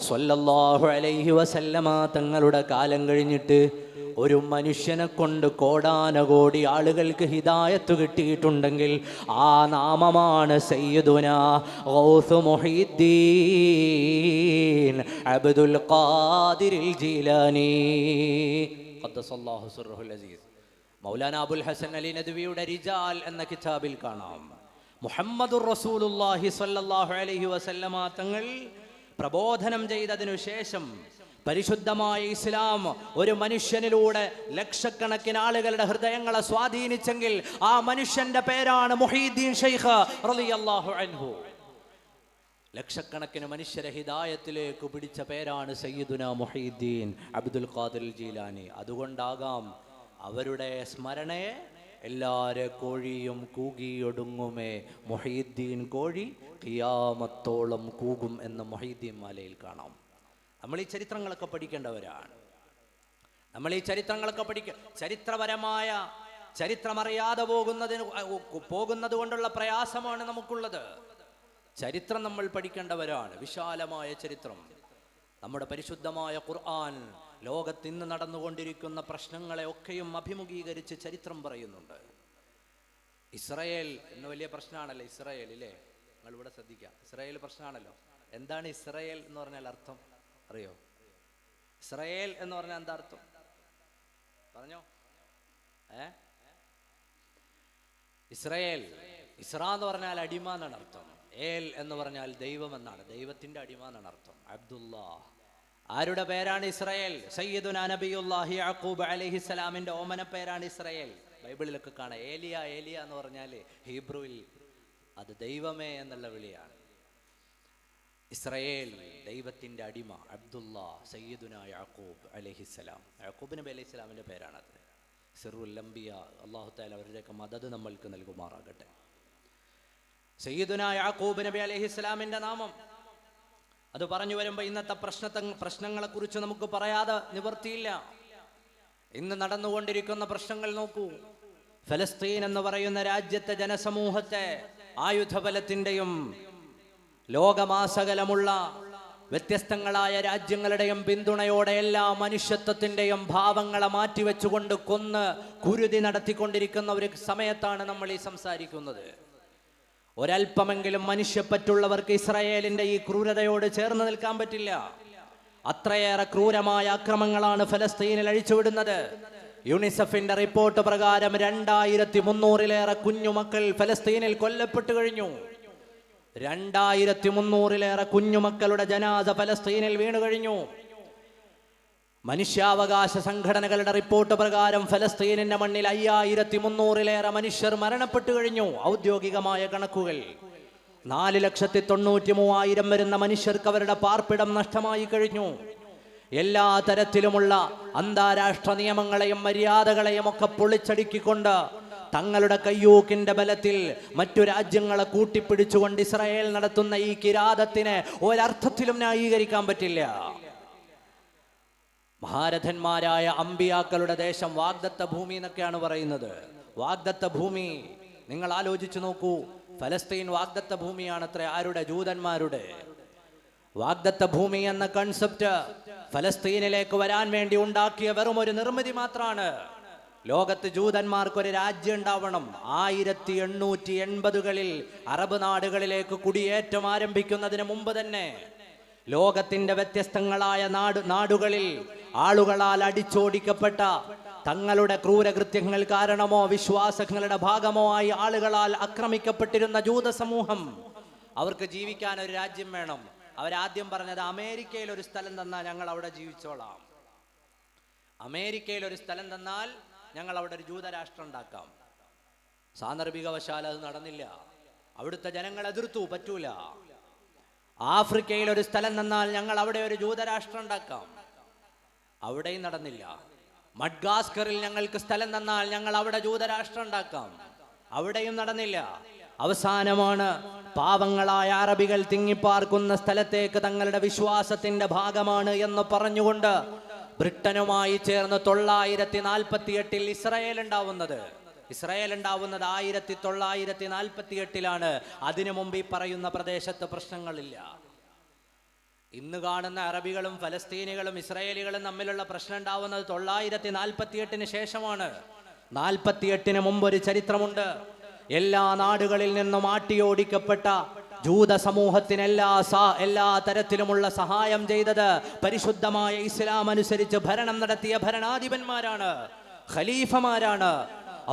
സ്വല്ലല്ലാഹു അലൈഹി വസല്ലമ തങ്ങളുടെ കാലം കഴിഞ്ഞിട്ട് ഒരു മനുഷ്യനെ കൊണ്ട് കോടാനകോടി ആളുകൾക്ക് ഹിദായത്ത് കിട്ടിയിട്ടുണ്ടെങ്കിൽ ആ നാമമാണ് സയ്യിദുനാ ഗൗസ് മുഹീദ്ദീൻ അബ്ദുൽ ഖാദിറിൽ ജീലാനി ഖദ്ദസല്ലാഹു സിർറഹുൽ അസീസ്. മൗലാന അബുൽ ഹസൻ അലി നദ്വിയുടെ റിജാൽ എന്ന കിതാബിൽ കാണാം, മുഹമ്മദുർ റസൂലുള്ളാഹി സ്വല്ലല്ലാഹു അലൈഹി വസല്ലമ തങ്ങൾ പ്രബോധനം ചെയ്തതിനു ശേഷം പരിശുദ്ധമായ ഇസ്ലാം ഒരു മനുഷ്യനിലൂടെ ലക്ഷക്കണക്കിന് ആളുകളുടെ ഹൃദയങ്ങളെ സ്വാധീനിച്ചെങ്കിൽ ആ മനുഷ്യന്റെ പേരാണ് മുഹീദ്ദീൻ ശൈഖ് റളിയല്ലാഹു അൻഹു. ലക്ഷക്കണക്കിന് മനുഷ്യരെ ഹിദായത്തിലേക്ക് പിടിച്ച പേരാണ് സയ്യിദുനാ മുഹീദ്ദീൻ അബ്ദുൽ ഖാദിർ ജീലാനി. അതുകൊണ്ടാകാം അവരുടെ സ്മരണയെ എല്ലാരെ കോഴിയും കൂകിയൊടുങ്ങുമേ മുഹീദ്ദീൻ കോഴി ഖിയാമത്തോളം കൂകും എന്ന് മുഹീദ്ദീൻ മാലയിൽ കാണാം. നമ്മൾ ഈ ചരിത്രങ്ങളൊക്കെ പഠിക്കേണ്ടവരാണ്. നമ്മൾ ഈ ചരിത്രങ്ങളൊക്കെ ചരിത്രപരമായ ചരിത്രമറിയാതെ പോകുന്നത് കൊണ്ടുള്ള പ്രയാസമാണ് നമുക്കുള്ളത്. ചരിത്രം നമ്മൾ പഠിക്കേണ്ടവരാണ്, വിശാലമായ ചരിത്രം. നമ്മുടെ പരിശുദ്ധമായ ഖുർആൻ ലോകത്ത് ഇന്ന് നടന്നുകൊണ്ടിരിക്കുന്ന പ്രശ്നങ്ങളെ ഒക്കെയും അഭിമുഖീകരിച്ച് ചരിത്രം പറയുന്നുണ്ട്. ഇസ്രായേൽ എന്ന് വലിയ പ്രശ്നമാണല്ലോ, ഇസ്രായേൽ ഇല്ലേ? നിങ്ങൾ ഇവിടെ ശ്രദ്ധിക്കുക, ഇസ്രായേൽ പ്രശ്നമാണല്ലോ. എന്താണ് ഇസ്രായേൽ എന്ന് പറഞ്ഞാൽ അർത്ഥം അറിയോ? ഇസ്രായേൽ എന്ന് പറഞ്ഞാൽ എന്താ അർത്ഥം പറഞ്ഞോ? ഇസ്രായേൽ, ഇസ്ര എന്ന് പറഞ്ഞാൽ അടിമ എന്നാണ് അർത്ഥം. ഏൽ എന്ന് പറഞ്ഞാൽ ദൈവം എന്നാണ്, ദൈവത്തിന്റെ അടിമ എന്നാണ് അർത്ഥം. അബ്ദുല്ലാ, ആരുടെ പേരാണ് ഇസ്രായേൽ? സയ്യിദുനാ നബിയുല്ലാഹി യാഖൂബ് അലൈഹിസ്സലാമിന്റെ ഓമന പേരാണ് ഇസ്രായേൽ. ബൈബിളിലൊക്കെ കാണാം, ഏലിയ ഏലിയ എന്ന് പറഞ്ഞാല് ഹീബ്രുവിൽ അത് ദൈവമേ എന്നുള്ള വിളിയാണ്. ഇസ്രായേൽ ദൈവത്തിന്റെ അടിമ. അബ്ദുല്ലാ സയ്യിദുനാ യാഖൂബ് അലൈഹിസ്സലാം, യാഖൂബ് നബി അലൈഹിസ്സലാമിന്റെ പേരാണത്. സിറുൽ അംബിയ, അല്ലാഹു തആല അവരുടെയൊക്കെ മദദ് നമ്മൾക്ക് നൽകുമാറാകട്ടെ. സയ്യിദുനാ യാഖൂബ് നബി അലൈഹിസ്സലാമിന്റെ നാമം അത് പറഞ്ഞു വരുമ്പോൾ ഇന്നത്തെ പ്രശ്നങ്ങളെ കുറിച്ച് നമുക്ക് പറയാതെ നിവർത്തിയില്ല. ഇന്ന് നടന്നുകൊണ്ടിരിക്കുന്ന പ്രശ്നങ്ങൾ നോക്കൂ. ഫലസ്തീൻ എന്ന് പറയുന്ന രാജ്യത്തെ ജനസമൂഹത്തെ ആയുധബലത്തിന്റെയും ലോകമാസകലമുള്ള വ്യത്യസ്തങ്ങളായ രാജ്യങ്ങളുടെയും പിന്തുണയോടെ എല്ലാ മനുഷ്യത്വത്തിന്റെയും ഭാവങ്ങളെ മാറ്റിവെച്ചുകൊണ്ട് കൊന്ന് കുരുതി നടത്തിക്കൊണ്ടിരിക്കുന്ന ഒരു സമയത്താണ് നമ്മൾ ഈ സംസാരിക്കുന്നത്. ഒരൽപ്പമെങ്കിലും മനുഷ്യപ്പറ്റുള്ളവർക്ക് ഇസ്രായേലിന്റെ ഈ ക്രൂരതയോട് ചേർന്ന് നിൽക്കാൻ പറ്റില്ല. അത്രയേറെ ക്രൂരമായ അക്രമങ്ങളാണ് ഫലസ്തീനിൽ അഴിച്ചുവിടുന്നത്. യുണിസെഫിന്റെ റിപ്പോർട്ട് പ്രകാരം 2300-ലേറെ കുഞ്ഞുമക്കൾ ഫലസ്തീനിൽ കൊല്ലപ്പെട്ടു കഴിഞ്ഞു. 2300-ലേറെ കുഞ്ഞുമക്കളുടെ ജനാസ ഫലസ്തീനിൽ വീണു കഴിഞ്ഞു. മനുഷ്യാവകാശ സംഘടനകളുടെ റിപ്പോർട്ട് പ്രകാരം ഫലസ്തീനിന്റെ മണ്ണിൽ 5300-ലേറെ മനുഷ്യർ മരണപ്പെട്ടു കഴിഞ്ഞു. ഔദ്യോഗികമായ കണക്കുകൾ 4,93,000 വരുന്ന മനുഷ്യർക്ക് അവരുടെ പാർപ്പിടം നഷ്ടമായി കഴിഞ്ഞു. എല്ലാ തരത്തിലുമുള്ള അന്താരാഷ്ട്ര നിയമങ്ങളെയും മര്യാദകളെയും ഒക്കെ പൊളിച്ചടുക്കിക്കൊണ്ട് തങ്ങളുടെ കയ്യൂക്കിന്റെ ബലത്തിൽ മറ്റു രാജ്യങ്ങളെ കൂട്ടിപ്പിടിച്ചുകൊണ്ട് ഇസ്രായേൽ നടത്തുന്ന ഈ കിരാതത്തിനെ ഒരർത്ഥത്തിലും ന്യായീകരിക്കാൻ പറ്റില്ല. മഹാരഥന്മാരായ അമ്പിയാക്കളുടെ ദേശം വാഗ്ദത്ത ഭൂമി എന്നൊക്കെയാണ് പറയുന്നത്. വാഗ്ദത്ത ഭൂമി നിങ്ങൾ ആലോചിച്ചു നോക്കൂ. ഫലസ്തീൻ വാഗ്ദത്ത ഭൂമിയാണത്രേ. ആരുടെ? ജൂതന്മാരുടെ. വാഗ്ദത്ത ഭൂമി എന്ന കൺസെപ്റ്റ് ഫലസ്തീനിലേക്ക് വരാൻ വേണ്ടി ഉണ്ടാക്കിയ വെറും ഒരു നിർമ്മിതി മാത്രമാണ്. ലോകത്ത് ജൂതന്മാർക്കൊരു രാജ്യം ഉണ്ടാവണം. 1880-കളിൽ അറബ് നാടുകളിലേക്ക് കുടിയേറ്റം ആരംഭിക്കുന്നതിന് മുമ്പ് തന്നെ ലോകത്തിന്റെ വ്യത്യസ്തങ്ങളായ നാടുകളിൽ ആളുകളാൽ അടിച്ചോടിക്കപ്പെട്ട തങ്ങളുടെ ക്രൂരകൃത്യങ്ങൾ കാരണമോ വിശ്വാസങ്ങളുടെ ഭാഗമോ ആയി ആളുകളാൽ ആക്രമിക്കപ്പെട്ടിരുന്ന ജൂത സമൂഹം, അവർക്ക് ജീവിക്കാൻ ഒരു രാജ്യം വേണം. അവരാദ്യം പറഞ്ഞത് അമേരിക്കയിൽ ഒരു സ്ഥലം തന്നാൽ ഞങ്ങൾ അവിടെ ജീവിച്ചോളാം, അമേരിക്കയിൽ ഒരു സ്ഥലം തന്നാൽ ഞങ്ങൾ അവിടെ ഒരു ജൂതരാഷ്ട്രം ഉണ്ടാക്കാം. സാന്ദർഭികവശാൽ അത് നടന്നില്ല. അവിടുത്തെ ജനങ്ങൾ എതിർത്തു, പറ്റൂല. ആഫ്രിക്കയിൽ ഒരു സ്ഥലം തന്നാൽ ഞങ്ങൾ അവിടെ ഒരു ജൂതരാഷ്ട്രം ഉണ്ടാക്കാം, അവിടെയും നടന്നില്ല. മഡ്ഗാസ്കറിൽ ഞങ്ങൾക്ക് സ്ഥലം തന്നാൽ ഞങ്ങൾ അവിടെ ജൂതരാഷ്ട്രം ഉണ്ടാക്കാം, അവിടെയും നടന്നില്ല. അവസാനമാണ് പാവങ്ങളായ അറബികൾ തിങ്ങിപ്പാർക്കുന്ന സ്ഥലത്തേക്ക് തങ്ങളുടെ വിശ്വാസത്തിന്റെ ഭാഗമാണ് എന്ന് പറഞ്ഞുകൊണ്ട് ബ്രിട്ടനുമായി ചേർന്ന് 948 ഇസ്രായേൽ ഉണ്ടാവുന്നത്. ഇസ്രായേൽ ഉണ്ടാവുന്നത് 1948 അതിനു മുമ്പ് ഈ പറയുന്ന പ്രദേശത്ത് പ്രശ്നങ്ങളില്ല. ഇന്ന് കാണുന്ന അറബികളും ഫലസ്തീനികളും ഇസ്രായേലികളും തമ്മിലുള്ള പ്രശ്നം ഉണ്ടാവുന്നത് 948 ശേഷമാണ്. 48 മുമ്പ് ഒരു ചരിത്രമുണ്ട്. എല്ലാ നാടുകളിൽ നിന്നും ആട്ടിയോടിക്കപ്പെട്ട ജൂത സമൂഹത്തിന് എല്ലാ തരത്തിലുമുള്ള സഹായം ചെയ്തത് പരിശുദ്ധമായ ഇസ്ലാം അനുസരിച്ച് ഭരണം നടത്തിയ ഭരണാധിപന്മാരാണ്, ഖലീഫമാരാണ്.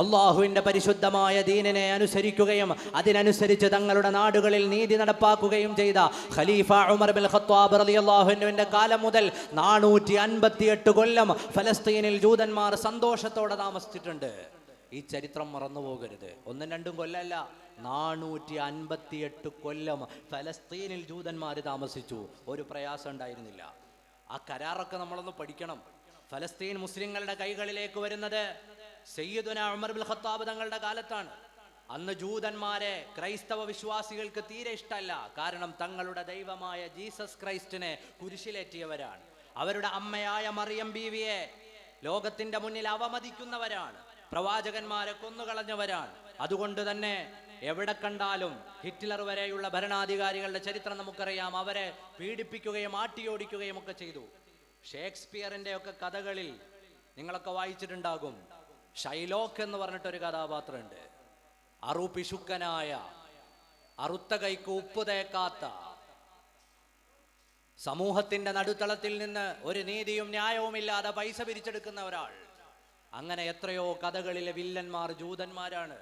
അള്ളാഹുവിന്റെ പരിശുദ്ധമായ ദീനിനെ അനുസരിക്കുകയും അതിനനുസരിച്ച് തങ്ങളുടെ നാടുകളിൽ നീതി നടപ്പാക്കുകയും ചെയ്ത ഖലീഫ ഉമർ ബിൻ ഖത്താബ് റളിയല്ലാഹു അൻഹുവിന്റെ കാലം മുതൽ 458 കൊല്ലം ഫലസ്തീനിൽ ജൂതന്മാർ സന്തോഷത്തോടെ താമസിച്ചിട്ടുണ്ട്. ഈ ചരിത്രം മറന്നു പോകരുത്. 1-2 കൊല്ലമല്ല, 458 കൊല്ലം ഫലസ്തീനിൽ ജൂതന്മാർ താമസിച്ചു. ഒരു പ്രയാസം ഉണ്ടായിരുന്നില്ല. ആ കരാറൊക്കെ നമ്മളൊന്ന് പഠിക്കണം. ഫലസ്തീൻ മുസ്ലിങ്ങളുടെ കൈകളിലേക്ക് വരുന്നത് സയ്യിദുന ഉമർ ബിൻ ഖത്താബ് തങ്ങളുടെ കാലത്താണ്. അന്ന് ജൂതന്മാരെ ക്രൈസ്തവ വിശ്വാസികൾക്ക് തീരെ ഇഷ്ടമല്ല. കാരണം തങ്ങളുടെ ദൈവമായ ജീസസ് ക്രൈസ്റ്റിനെ കുരിശിലേറ്റിയവരാണ്. അവരുടെ അമ്മയായ മറിയം ബീവിയെ ലോകത്തിന്റെ മുന്നിൽ അവമതിക്കുന്നവരാണ്. പ്രവാചകന്മാരെ കൊന്നുകളഞ്ഞവരാണ്. അതുകൊണ്ട് തന്നെ എവിടെ കണ്ടാലും ഹിറ്റ്ലർ വരെയുള്ള ഭരണാധികാരികളുടെ ചരിത്രം നമുക്കറിയാം. അവരെ പീഡിപ്പിക്കുകയും ആട്ടിയോടിക്കുകയും ഒക്കെ ചെയ്തു. ഷേക്സ്പിയറിന്റെ ഒക്കെ കഥകളിൽ നിങ്ങളൊക്കെ വായിച്ചിട്ടുണ്ടാകും. ഷൈലോക്ക് എന്ന് പറഞ്ഞിട്ടൊരു കഥാപാത്രമുണ്ട്. അറുപിശുക്കനായ, അറുത്ത കൈക്ക് ഉപ്പ് തേക്കാത്ത, സമൂഹത്തിന്റെ നടുത്തളത്തിൽ നിന്ന് ഒരു നീതിയും ന്യായവും ഇല്ലാതെ പൈസ പിരിച്ചെടുക്കുന്ന ഒരാൾ. അങ്ങനെ എത്രയോ കഥകളിലെ വില്ലന്മാർ ജൂതന്മാരാണ്.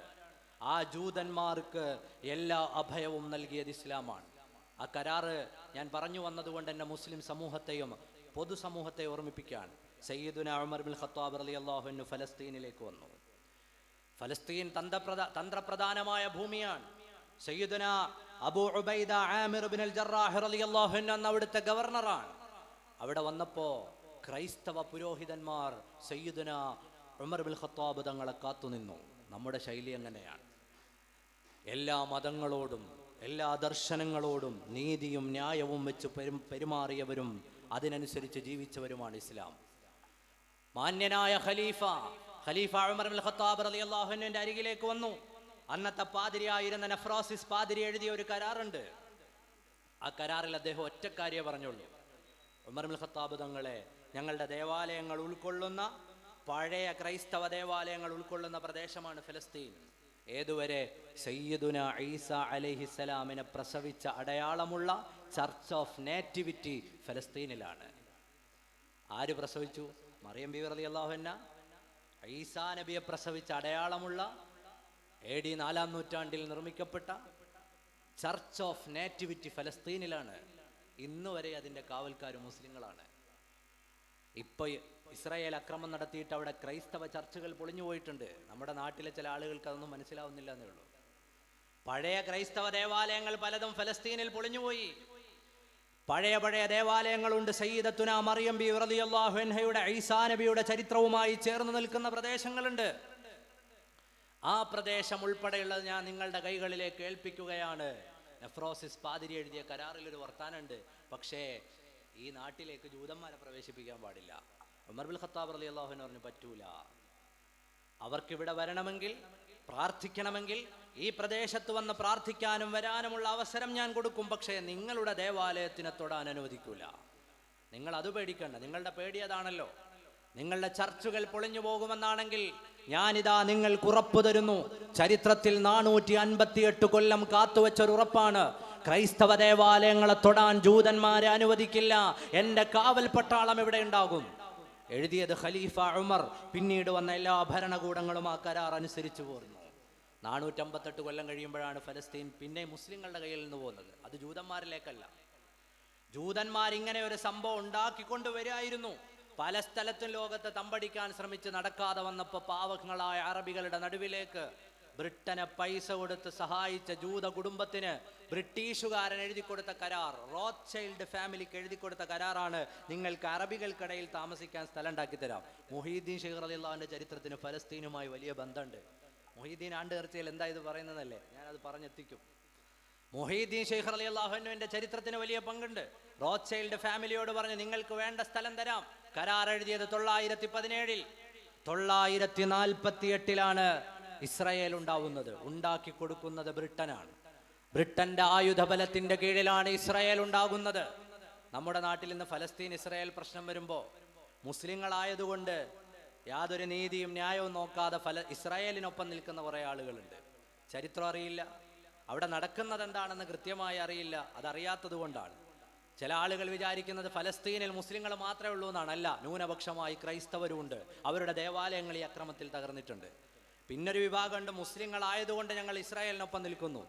ആ ജൂതന്മാർക്ക് എല്ലാ അഭയവും നൽകിയത് ഇസ്ലാമാണ്. ആ കരാറ് ഞാൻ പറഞ്ഞു വന്നതുകൊണ്ട് തന്നെ മുസ്ലിം സമൂഹത്തെയും പൊതുസമൂഹത്തെ ഓർമ്മിപ്പിക്കാൻ സയ്യിദുന ഉമർ ബിൻ ഖത്താബ് റളിയല്ലാഹു അൻഹു ഫലസ്തീനിലേക്ക് വന്നു. ഫലസ്തീൻ തന്ത്രപ്രധാനമായ ഭൂമിയാണ്. സയ്യിദുന അബൂ ഉബൈദ ആമിർ ബിൻ അൽ ജറാഹ് റളിയല്ലാഹു അൻഹു എന്ന അവിടുത്തെ ഗവർണറാണ്. അവിടെ വന്നപ്പോ ക്രൈസ്തവ പുരോഹിതന്മാർ സയ്യിദുന ഉമർ ബിൻ ഖത്താബ് തങ്ങളെ കാത്തുനിന്നു. നമ്മുടെ ശൈലി അങ്ങനെയാണ്. എല്ലാ മതങ്ങളോടും എല്ലാ ദർശനങ്ങളോടും നീതിയും ന്യായവും വെച്ച് പെരുമാറിയവരും അതിനനുസരിച്ച് ജീവിച്ചവരുമാണ് ഇസ്ലാം. മാന്യനായ ഖലീഫ ഉമർ ബിൻ ഖത്താബ് റളിയല്ലാഹു അൻഹുവിന്റെ അരികിലേക്ക് വന്നു. അന്നത്തെ പാതിരിയായിരുന്ന നഫ്രാസിസ് പാതിരി എഴുതിയ ഒരു കരാറുണ്ട്. ആ കരാറിൽ അദ്ദേഹം ഒറ്റ കാര്യമേ പറഞ്ഞുള്ളൂ. ഉമർ ബിൻ ഖത്താബ് തങ്ങളെ, ഞങ്ങളുടെ ദേവാലയങ്ങൾ ഉൾക്കൊള്ളുന്ന, പഴയ ക്രൈസ്തവ ദേവാലയങ്ങൾ ഉൾക്കൊള്ളുന്ന പ്രദേശമാണ് ഫലസ്തീൻ. ഏതുവരെ? സയ്യിദുന ഈസ അലൈഹിസ്സലാമിനെ പ്രസവിച്ച അടയാളമുള്ള ചർച്ച് ഓഫ് നേറ്റിവിറ്റി ഫലസ്തീനിലാണ്. ആര് പ്രസവിച്ചു? മറിയം ബീവി റളിയല്ലാഹു അൻഹ ഈസാ നബിയെ പ്രസവിച്ച അടയാളമുള്ള AD 4-ാം നൂറ്റാണ്ടിൽ നിർമ്മിക്കപ്പെട്ട ചർച്ച് ഓഫ് നേറ്റിവിറ്റി ഫലസ്തീനിലാണ്. ഇന്ന് വരെ അതിൻ്റെ കാവൽക്കാർ മുസ്ലിങ്ങളാണ്. ഇപ്പൊ ഇസ്രായേൽ അക്രമം നടത്തിയിട്ട് അവിടെ ക്രൈസ്തവ ചർച്ചുകൾ പൊളിഞ്ഞു പോയിട്ടുണ്ട്. നമ്മുടെ നാട്ടിലെ ചില ആളുകൾക്ക് അതൊന്നും മനസ്സിലാവുന്നില്ല എന്നേ ഉള്ളൂ. പഴയ ക്രൈസ്തവ ദേവാലയങ്ങൾ പലതും ഫലസ്തീനിൽ പൊളിഞ്ഞുപോയി. പഴയ ദേവാലയങ്ങളുണ്ട്. സയ്യിദത്തുന മറിയം ബീവി റളിയല്ലാഹു അൻഹയുടെ ഈസാ നബിയുടെ ചരിത്രവുമായി ചേർന്ന് നിൽക്കുന്ന പ്രദേശങ്ങളുണ്ട്. ആ പ്രദേശം ഉൾപ്പെടെയുള്ളത് ഞാൻ നിങ്ങളുടെ കൈകളിലേക്ക് ഏൽപ്പിക്കുകയാണ്. നെഫ്രോസിസ് പാതിരി എഴുതിയ കരാറിൽ ഒരു വർത്താനുണ്ട്. പക്ഷേ ഈ നാട്ടിലേക്ക് ജൂതന്മാരെ പ്രവേശിപ്പിക്കാൻ പാടില്ല. ഉമർ ബിൻ ഖത്താബ് റളിയല്ലാഹു അൻഹു പറഞ്ഞു, പറ്റൂല. അവർക്കിവിടെ വരണമെങ്കിൽ, പ്രാർത്ഥിക്കണമെങ്കിൽ ഈ പ്രദേശത്ത് വന്ന് പ്രാർത്ഥിക്കാനും വരാനുമുള്ള അവസരം ഞാൻ കൊടുക്കും. പക്ഷേ നിങ്ങളുടെ ദേവാലയത്തിനെ തൊടാൻ അനുവദിക്കൂല. നിങ്ങൾ അത് പേടിക്കണ്ട. നിങ്ങളുടെ പേടി അതാണല്ലോ. നിങ്ങളുടെ ചർച്ചുകൾ പൊളിഞ്ഞു പോകുമെന്നാണെങ്കിൽ ഞാനിതാ നിങ്ങൾക്ക് ഉറപ്പ് തരുന്നു. ചരിത്രത്തിൽ 458 കൊല്ലം കാത്തുവെച്ചൊരു ഉറപ്പാണ്. ക്രൈസ്തവ ദേവാലയങ്ങളെ തൊടാൻ ജൂതന്മാരെ അനുവദിക്കില്ല. എൻ്റെ കാവൽ പട്ടാളം ഇവിടെ ഉണ്ടാകും. എഴുതിയത് ഖലീഫ ഉമർ. പിന്നീട് വന്ന എല്ലാ ഭരണകൂടങ്ങളും ആ കരാർ അനുസരിച്ചു പോരുന്നു. 458 കൊല്ലം കഴിയുമ്പോഴാണ് ഫലസ്തീൻ പിന്നെ മുസ്ലിങ്ങളുടെ കയ്യിൽ നിന്ന് പോകുന്നത്. അത് ജൂതന്മാരിലേക്കല്ല. ജൂതന്മാരിങ്ങനെ ഒരു സംഭവം ഉണ്ടാക്കിക്കൊണ്ടുവരായിരുന്നു. പല സ്ഥലത്തും ലോകത്ത് തമ്പടിക്കാൻ ശ്രമിച്ച് നടക്കാതെ വന്നപ്പോൾ പാവങ്ങളായ അറബികളുടെ നടുവിലേക്ക് ബ്രിട്ടനെ പൈസ കൊടുത്ത് സഹായിച്ച ജൂത കുടുംബത്തിന് ബ്രിട്ടീഷുകാരൻ എഴുതി കൊടുത്ത കരാർ, റോത്ത്ചൈൽഡ് ഫാമിലിക്ക് എഴുതി കൊടുത്ത കരാറാണ്, നിങ്ങൾക്ക് അറബികൾക്കിടയിൽ താമസിക്കാൻ സ്ഥലം ഉണ്ടാക്കി തരാം. മുഹീദ്ദീൻ ഷെയ്ഖ് റളിയല്ലാഹുവിന്റെ ചരിത്രത്തിന് ഫലസ്തീനുമായി വലിയ ബന്ധമുണ്ട്. മുഹീദ്ദീൻ ആണ്ട് നേർച്ചയിൽ എന്താ ഇത് പറയുന്നതല്ലേ, ഞാനത് പറഞ്ഞെത്തിക്കും. മുഹീദ്ദീൻ ഷെയ്ഖ് റളിയല്ലാഹുവിന്റെ ചരിത്രത്തിന് വലിയ പങ്കുണ്ട്. റോത്ത്ചൈൽഡ് ഫാമിലിയോട് പറഞ്ഞു, നിങ്ങൾക്ക് വേണ്ട സ്ഥലം തരാം. കരാർ എഴുതിയത് 917. 948 ഇസ്രായേൽ ഉണ്ടാവുന്നത്. ഉണ്ടാക്കി കൊടുക്കുന്നത് ബ്രിട്ടനാണ്. ബ്രിട്ടന്റെ ആയുധബലത്തിന്റെ കീഴിലാണ് ഇസ്രായേൽ ഉണ്ടാകുന്നത്. നമ്മുടെ നാട്ടിൽ ഇന്ന് ഫലസ്തീൻ ഇസ്രായേൽ പ്രശ്നം വരുമ്പോൾ മുസ്ലിങ്ങളായതുകൊണ്ട് യാതൊരു നീതിയും ന്യായവും നോക്കാതെ ഇസ്രായേലിനൊപ്പം നിൽക്കുന്ന കുറേ ആളുകളുണ്ട്. ചരിത്രം അറിയില്ല, അവിടെ നടക്കുന്നത് എന്താണെന്ന് കൃത്യമായി അറിയില്ല. അതറിയാത്തത് കൊണ്ടാണ് ചില ആളുകൾ വിചാരിക്കുന്നത് ഫലസ്തീനിൽ മുസ്ലിങ്ങൾ മാത്രമേ ഉള്ളൂ എന്നാണ്. അല്ല, ന്യൂനപക്ഷമായി ക്രൈസ്തവരുമുണ്ട്. അവരുടെ ദേവാലയങ്ങൾ ഈ അക്രമത്തിൽ തകർന്നിട്ടുണ്ട്. പിന്നൊരു വിഭാഗമുണ്ട്, മുസ്ലിങ്ങളായതുകൊണ്ട് ഞങ്ങൾ ഇസ്രായേലിനൊപ്പം നിൽക്കുന്നു.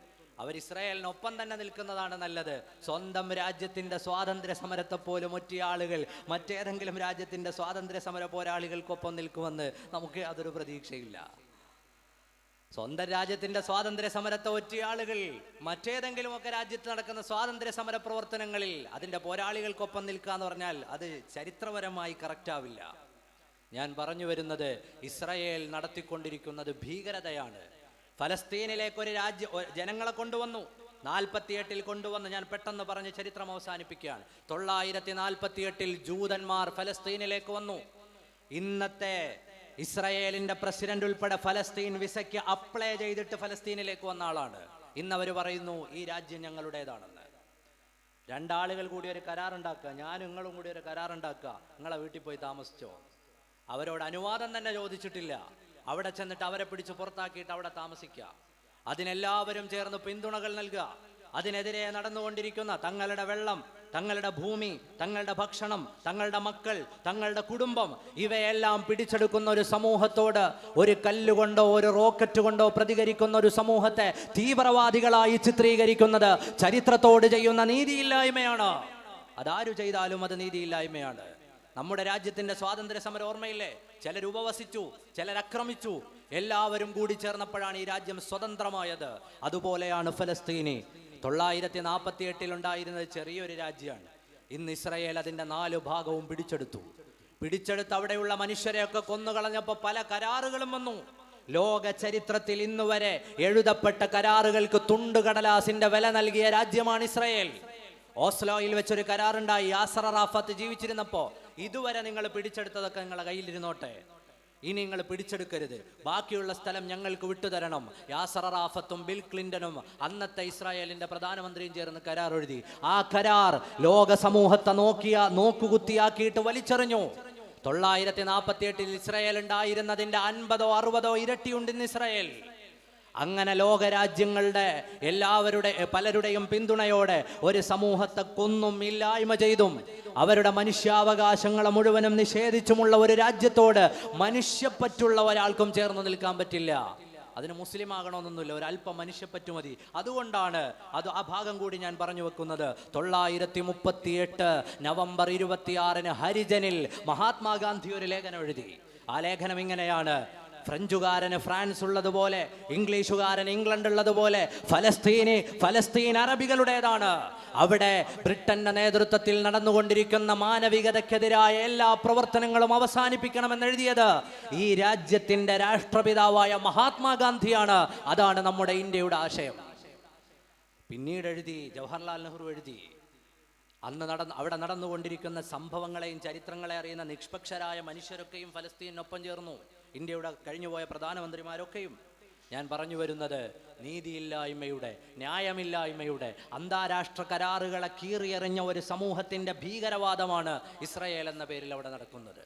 അവർ ഇസ്രായേലിനൊപ്പം തന്നെ നിൽക്കുന്നതാണ് നല്ലത്. സ്വന്തം രാജ്യത്തിന്റെ സ്വാതന്ത്ര്യ സമരത്തെ പോലും ഒറ്റ ആളുകൾ മറ്റേതെങ്കിലും രാജ്യത്തിന്റെ സ്വാതന്ത്ര്യ സമര പോരാളികൾക്കൊപ്പം നിൽക്കുമെന്ന് നമുക്ക് യാതൊരു പ്രതീക്ഷയില്ല. സ്വന്തം രാജ്യത്തിന്റെ സ്വാതന്ത്ര്യ സമരത്തെ ഒറ്റ ആളുകൾ മറ്റേതെങ്കിലുമൊക്കെ രാജ്യത്ത് നടക്കുന്ന സ്വാതന്ത്ര്യ സമര പ്രവർത്തനങ്ങളിൽ അതിന്റെ പോരാളികൾക്കൊപ്പം നിൽക്കുക എന്ന് പറഞ്ഞാൽ അത് ചരിത്രപരമായി കറക്റ്റാവില്ല. ഞാൻ പറഞ്ഞു വരുന്നത്, ഇസ്രായേൽ നടത്തിക്കൊണ്ടിരിക്കുന്നത് ഭീകരതയാണ്. ഫലസ്തീനിലേക്ക് ഒരു ജനങ്ങളെ കൊണ്ടുവന്നു. 48 കൊണ്ടുവന്ന്, ഞാൻ പെട്ടെന്ന് പറഞ്ഞ് ചരിത്രം അവസാനിപ്പിക്കുകയാണ്. 948 ജൂതന്മാർ ഫലസ്തീനിലേക്ക് വന്നു. ഇന്നത്തെ ഇസ്രായേലിന്റെ പ്രസിഡന്റ് ഉൾപ്പെടെ ഫലസ്തീൻ വിസയ്ക്ക് അപ്ലൈ ചെയ്തിട്ട് ഫലസ്തീനിലേക്ക് വന്ന ആളാണ്. ഇന്നവർ പറയുന്നു ഈ രാജ്യം ഞങ്ങളുടേതാണെന്ന്. രണ്ടാളുകൾ കൂടി ഒരു കരാറുണ്ടാക്കുക, ഞാനും നിങ്ങളും കൂടി ഒരു കരാറുണ്ടാക്കുക, നിങ്ങളെ വീട്ടിൽ പോയി താമസിച്ചോ. അവരോട് അനുവാദം തന്നെ ചോദിച്ചിട്ടില്ല. അവിടെ ചെന്നിട്ട് അവരെ പിടിച്ച് പുറത്താക്കിയിട്ട് അവിടെ താമസിക്കുക. അതിനെല്ലാവരും ചേർന്ന് പിന്തുണകൾ നൽകുക. അതിനെതിരെ നടന്നുകൊണ്ടിരിക്കുന്ന തങ്ങളുടെ വെള്ളം, തങ്ങളുടെ ഭൂമി, തങ്ങളുടെ ഭക്ഷണം, തങ്ങളുടെ മക്കൾ, തങ്ങളുടെ കുടുംബം, ഇവയെല്ലാം പിടിച്ചെടുക്കുന്ന ഒരു സമൂഹത്തോട് ഒരു കല്ലുകൊണ്ടോ ഒരു റോക്കറ്റ് കൊണ്ടോ പ്രതികരിക്കുന്ന ഒരു സമൂഹത്തെ തീവ്രവാദികളായി ചിത്രീകരിക്കുന്നത് ചരിത്രത്തോട് ചെയ്യുന്ന നീതിയില്ലായ്മയാണ്. അതാരു ചെയ്താലും അത് നീതിയില്ലായ്മയാണ്. നമ്മുടെ രാജ്യത്തിന്റെ സ്വാതന്ത്ര്യ സമരം ഓർമ്മയില്ലേ? ചിലർ ഉപവസിച്ചു, ചിലർ ആക്രമിച്ചു, എല്ലാവരും കൂടി ചേർന്നപ്പോഴാണ് ഈ രാജ്യം സ്വതന്ത്രമായത്. അതുപോലെയാണ് ഫലസ്തീനി. 948 ഉണ്ടായിരുന്നത് ചെറിയൊരു രാജ്യമാണ്. ഇന്ന് ഇസ്രായേൽ അതിന്റെ 4 ഭാഗവും പിടിച്ചെടുത്ത് അവിടെയുള്ള മനുഷ്യരെയൊക്കെ കൊന്നുകളഞ്ഞപ്പോൾ പല കരാറുകളും വന്നു. ലോക ചരിത്രത്തിൽ ഇന്നുവരെ എഴുതപ്പെട്ട കരാറുകൾക്ക് തുണ്ടുകടലാസിന്റെ വില നൽകിയ രാജ്യമാണ് ഇസ്രായേൽ. ഓസ്ലോയിൽ വെച്ചൊരു കരാറുണ്ടായി. യാസർ അറാഫത്ത് ജീവിച്ചിരുന്നപ്പോ, ഇതുവരെ നിങ്ങൾ പിടിച്ചെടുത്തതൊക്കെ നിങ്ങളെ കയ്യിലിരുന്നോട്ടെ, ഇനി നിങ്ങൾ പിടിച്ചെടുക്കരുത്, ബാക്കിയുള്ള സ്ഥലം ഞങ്ങൾക്ക് വിട്ടുതരണം. യാസർ അറാഫത്തും ബിൽ ക്ലിന്റണും അന്നത്തെ ഇസ്രായേലിന്റെ പ്രധാനമന്ത്രിയും ചേർന്ന് കരാർ എഴുതി. ആ കരാർ ലോക സമൂഹത്തെ നോക്കുകുത്തിയാക്കിയിട്ട് വലിച്ചെറിഞ്ഞു. 948 ഇസ്രായേൽ ഉണ്ടായിരുന്നതിന്റെ 50 or 60 ഇരട്ടിയുണ്ട് ഇന്ന് ഇസ്രായേൽ. അങ്ങനെ ലോകരാജ്യങ്ങളുടെ പലരുടെയും പിന്തുണയോടെ ഒരു സമൂഹത്തെ കൊന്നും ഇല്ലായ്മ ചെയ്തും അവരുടെ മനുഷ്യാവകാശങ്ങളെ മുഴുവനും നിഷേധിച്ചുമുള്ള ഒരു രാജ്യത്തോട് മനുഷ്യപ്പറ്റുള്ള ഒരാൾക്കും ചേർന്ന് നിൽക്കാൻ പറ്റില്ല. അതിന് മുസ്ലിം ആകണമെന്നൊന്നുമില്ല, ഒരല്പം മനുഷ്യപ്പറ്റു മതി. അതുകൊണ്ടാണ് ആ ഭാഗം കൂടി ഞാൻ പറഞ്ഞു വെക്കുന്നത്. 938 നവംബർ 26 ഹരിജനിൽ മഹാത്മാഗാന്ധി ഒരു ലേഖനം എഴുതി. ആ ലേഖനം ഇങ്ങനെയാണ്: ഫ്രഞ്ചുകാരന് ഫ്രാൻസ് ഉള്ളതുപോലെ, ഇംഗ്ലീഷുകാരന് ഇംഗ്ലണ്ട് ഉള്ളതുപോലെ ഫലസ്തീൻ അറബികളുടേതാണ്. അവിടെ ബ്രിട്ടന്റെ നേതൃത്വത്തിൽ നടന്നുകൊണ്ടിരിക്കുന്ന മാനവികതയ്ക്കെതിരായ എല്ലാ പ്രവർത്തനങ്ങളും അവസാനിപ്പിക്കണമെന്ന് എഴുതിയത് ഈ രാജ്യത്തിന്റെ രാഷ്ട്രപിതാവായ മഹാത്മാഗാന്ധിയാണ്. അതാണ് നമ്മുടെ ഇന്ത്യയുടെ ആശയം. പിന്നീട് എഴുതി ജവഹർലാൽ നെഹ്റു എഴുതി. അന്ന് അവിടെ നടന്നുകൊണ്ടിരിക്കുന്ന സംഭവങ്ങളെയും ചരിത്രങ്ങളെ അറിയുന്ന നിഷ്പക്ഷരായ മനുഷ്യരൊക്കെയും ഫലസ്തീനൊപ്പം ചേർന്നു. ഇന്ത്യയുടെ കഴിഞ്ഞുപോയ പ്രധാനമന്ത്രിമാരൊക്കെയും. ഞാൻ പറഞ്ഞു വരുന്നത്, നീതിയില്ലായ്മയുടെ, ന്യായമില്ലായ്മയുടെ, അന്താരാഷ്ട്ര കരാറുകളെ കീറിയെറിഞ്ഞ ഒരു സമൂഹത്തിന്റെ ഭീകരവാദമാണ് ഇസ്രായേൽ എന്ന പേരിൽ അവിടെ നടക്കുന്നത്.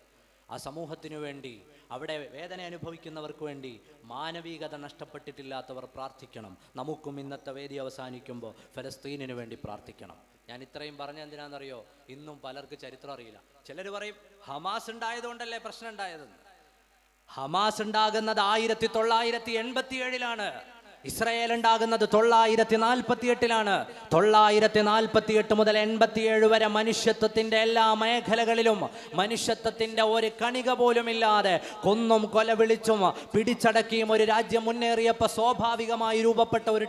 ആ സമൂഹത്തിനു വേണ്ടി, അവിടെ വേദന അനുഭവിക്കുന്നവർക്ക് വേണ്ടി മാനവികത നഷ്ടപ്പെട്ടിട്ടില്ലാത്തവർ പ്രാർത്ഥിക്കണം. നമുക്കും ഇന്നത്തെ വേദി അവസാനിക്കുമ്പോൾ ഫലസ്തീനിനു വേണ്ടി പ്രാർത്ഥിക്കണം. ഞാൻ ഇത്രയും പറഞ്ഞ എന്തിനാണെന്നറിയോ? ഇന്നും പലർക്ക് ചരിത്രം അറിയില്ല. ചിലർ പറയും ഹമാസ് ഉണ്ടായതുകൊണ്ടല്ലേ പ്രശ്നം ഉണ്ടായതെന്ന്. ഹമാസ് ഉണ്ടാകുന്നത് 1987 ഇസ്രായേൽ ഉണ്ടാകുന്നത് 948 948 മുതൽ 87 വരെ മനുഷ്യത്വത്തിന്റെ എല്ലാ മേഖലകളിലും മനുഷ്യത്വത്തിന്റെ ഒരു കണിക പോലും ഇല്ലാതെ കൊന്നും കൊല വിളിച്ചും പിടിച്ചടക്കിയും ഒരു രാജ്യം മുന്നേറിയപ്പോൾ സ്വാഭാവികമായി രൂപപ്പെട്ട ഒരു